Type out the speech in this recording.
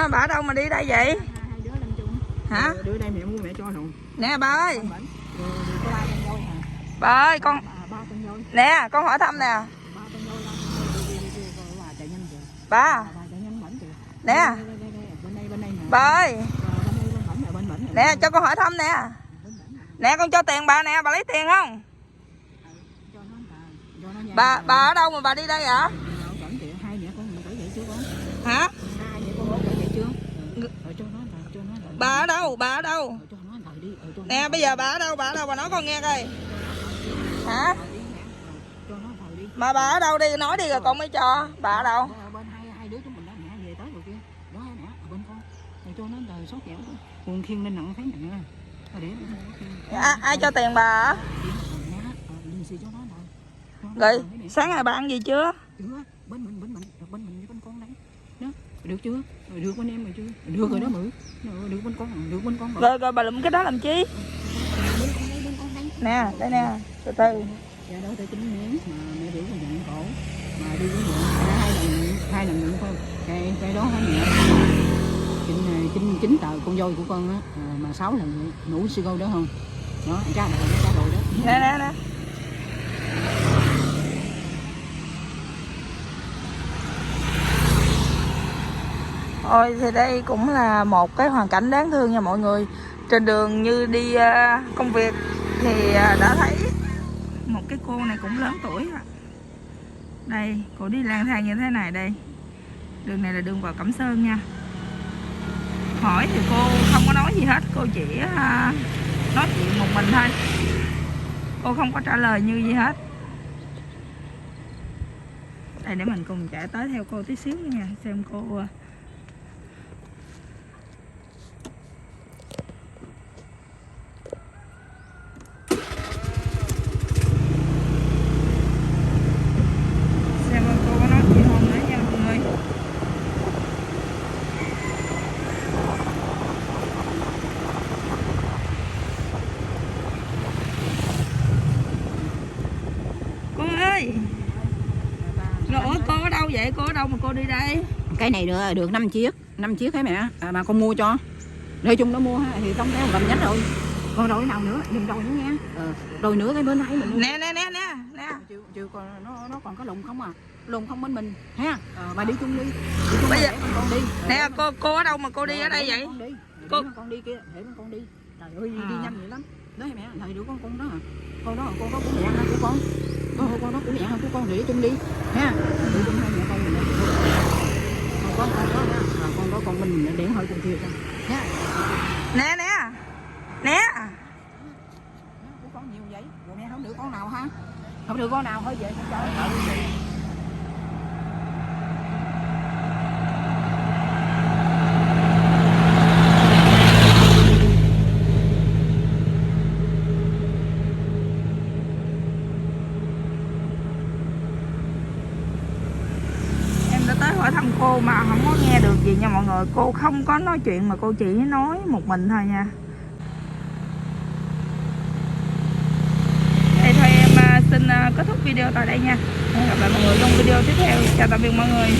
bà ở đâu mà đi đây vậy? Hai đứa làm chung. Hả? Đưa đây mẹ mua mẹ cho rồi. Nè bà ơi. Rồi có 3 con voi hả? Bà ơi con. 3 con voi. Nè con hỏi thăm nè. 3 con voi là chạy nhanh kìa. Bà. Bà chạy nhanh bẩn kìa. Nè. Bên đây nè. Bà ơi. Bên bẩn. Nè cho con hỏi thăm nè. Nè con cho tiền bà nè, bà lấy tiền không? Bà ở đâu mà bà đi đây hả? Hai mẹ con phải vậy chưa con? Hả? Hai mẹ con phải vậy chưa? Cho nó Bà ở đâu? Bà ở đâu? cho nó thời đi. Nè bây giờ bà ở đâu? Bà ở đâu? Bà nói con nghe coi. Hả? Cho nó thời đi. Mà bà ở đâu đi? Nói đi rồi con mới cho. Bà ở đâu? Bên hai đứa chúng mình đó mẹ về tới rồi kia. Đó mẹ ở bên con. Rồi cho nó đời sốt dẻo. Con khiêng lên nặng thấy nặng. Để Ai cho tiền bà hả? Rồi sáng nay bà ăn gì chưa? Chưa, bên mình với bên con đấy. Đó, được chưa? Rồi được bên em rồi chưa? Được rồi đó Mự. Được bên con. Rồi bà lụm cái đó làm chi? Bên con đây. Nè, đây nè, từ từ. Dạ đó tới 9 miếng mà mẹ biểu con nhận khổ. Mà đi với mẹ hai lần nhận thôi. Cái đó hả mẹ? Chín tờ con voi của con á mà 6 lần nủ siêu đó không? Đó, cha đồ đó. Nè. Ôi thì đây cũng là một cái hoàn cảnh đáng thương nha mọi người. Trên đường như đi công việc thì đã thấy một cái cô này cũng lớn tuổi rồi. Đây, cô đi lang thang như thế này đây. Đường này là đường vào Cẩm Sơn nha. Hỏi thì cô không có nói gì hết, cô chỉ nói chuyện một mình thôi. Cô không có trả lời như gì hết. Đây để mình cùng chạy tới theo cô tí xíu nha, xem cô có nói gì không nữa nha mọi người. Cô ơi. Rồi cô ở đâu vậy? Cô ở đâu mà cô đi đây? Cái này được 5 chiếc hả mẹ? Mà con mua cho. Nói chung nó mua ha thì tông kéo cầm nhánh rồi. Còn rồi nào nữa, đừng rồi nữa nha. Rồi nữa cái bên này mình. Nè. Chưa còn nó còn có lùn không à? Lùn không bên mình ha. Bà đi chung đi. Bây giờ con đi. Nè cô ở đâu mà cô đi ở đây vậy? Con đi kia, để con đi. Trời ơi đi nhanh vậy lắm. Đó mẹ, thầy đứa con đó hả? Con đó của mẹ hơn của con. Con đó của mẹ hơn của con để chung đi ha. Đi chung hai mẹ con mình. Con đó con mình để hơi con kia con. Nha. Nè. Của con nhiều vậy. Rồi mẹ không được con nào ha? Không được con nào thôi về con cho. Tới hỏi thăm cô mà không có nghe được gì nha mọi người. Cô không có nói chuyện mà cô chỉ nói một mình thôi nha. Đây thôi em xin kết thúc video tại đây nha. Hẹn gặp lại mọi người trong video tiếp theo. Chào tạm biệt mọi người.